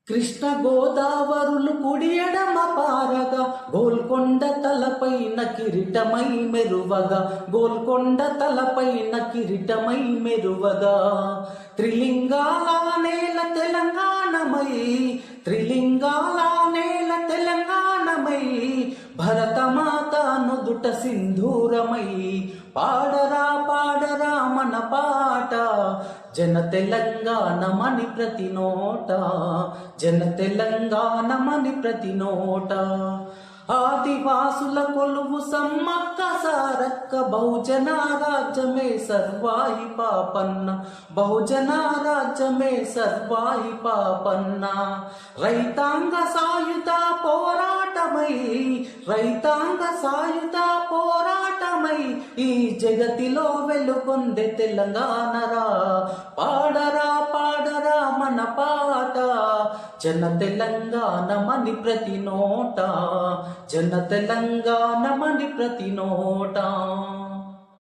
కృష్ణ గోదావరులు కుడి ఎడమ పారగా గోల్కొండ తలపైన కిరీటమై మెరువగా గోల్కొండ తలపైన కిరీటమై మెరువగా త్రిలింగాల నేల తెలంగాణమై త్రిలింగాల నేల తెలంగాణమై భరతమాత నుదుట సింధూరమై పాడరా పాడరా మన పాట జన తెలంగాణమని ప్రతి నోట జన తెలంగాణమని ప్రతి నోట ఆదివాసుల కొలువు సమ్మక్క సారక్క బహుజన రాజ్యమే సర్వాయి పాపన్న బహుజన రాజ్యమే సర్వాయి పాపన్న రైతాంగ సాయుధ పోరాటమై రైతాంగ సాయుధ పోరాటమై ఈ జగతిలో వెలుగొందే తెలంగాణరా పాడరా పాడరా మన పాట జన తెలంగాణమని ప్రతి నోట జన తెలంగాణమని ప్రతి నోట